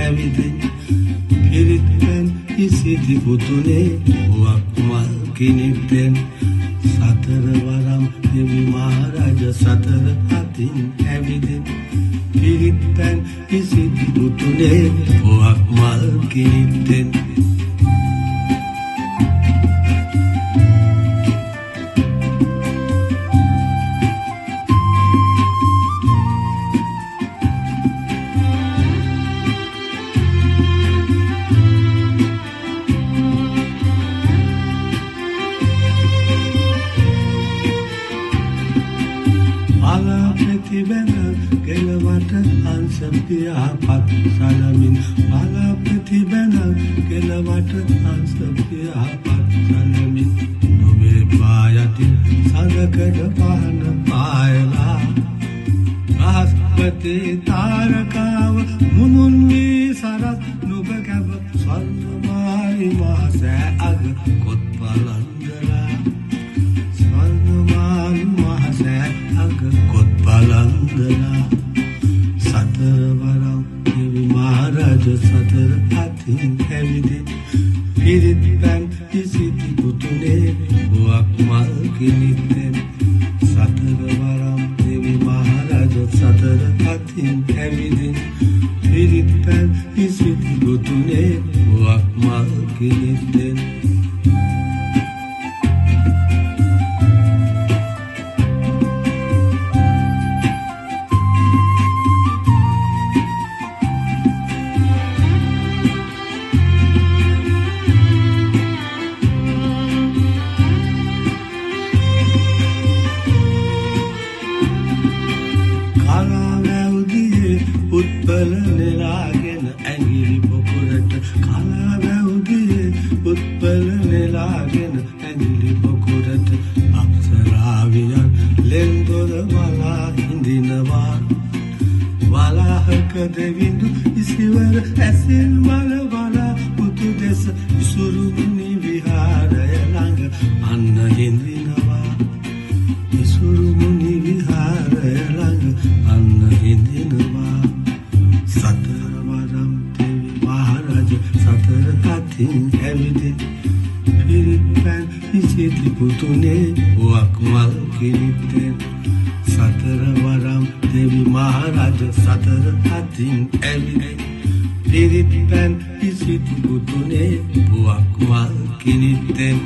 ඇවිදින් පිරිත්පැන් ඉසිති පුතුනේ වුවක් මල් කිනිත්තෙන් සතර වරම් දෙවි මහරජ සතර අතින් ඇවිදින් පිරිත්පැන් ඉසිති පුතුනේ වුවක් මල් කිනිත්තෙන් ගෙලවට හංස පියාපත් සලමින් බලා ප්‍රතිබැන ගෙලවට හංස පියාපත් සලමින් නොවේ පායති සඳකඩ පහන පායලා බ්‍රහස්පති තාරකාව මුනුන් වී සරත් නුබ කැව ස්වර්ණමාලි මහසෑ අග කොත් පලන්දලා ස්වර්ණමාලි මහසෑ අග කොත් පලන්දලා සතර වරම් දෙවි මහරජ සතර අතින් ඇවිදින් පිරිත්පැන් ඉසිති පුතුනේ වුවක් මල් කිනිත්තෙන් සතර වරම් දෙවි මහරජ සතර අතින් ඇවිදින් පිරිත්පැන් ඉසිති පුතුනේ වුවක් මල් කිනිත්තෙන් උත්පල නෙලාගෙන ඇඟිලි පොකුරට කලාවැවුදියේ උත්පල නෙලාගෙන ඇඟිලි පොකුරට අප්සරාවියන් ලෙන්දොර වලා හිඳිනවා වලාහක දෙවිඳු ඉසිවර ඇසින් මල වලා පුතු දෙස ඉසුරුමුනි විහාරය ළඟ අන්න හිඳිනවා ඉසුරුමුනි විහාරය ළඟ අන්න හිඳිනවා සතර වරම් දෙවි මහරජ සතර අතින් ඇවිදින් පිරිත්පැන් ඉසිති පුතුනේ වුවක් මල් කිනිත්තෙන් සතර වරම් දෙවි මහරජ සතර අතින් ඇවිදින් පිරිත්පැන් ඉසිති පුතුනේ වුවක් මල් කිනිත්තෙන්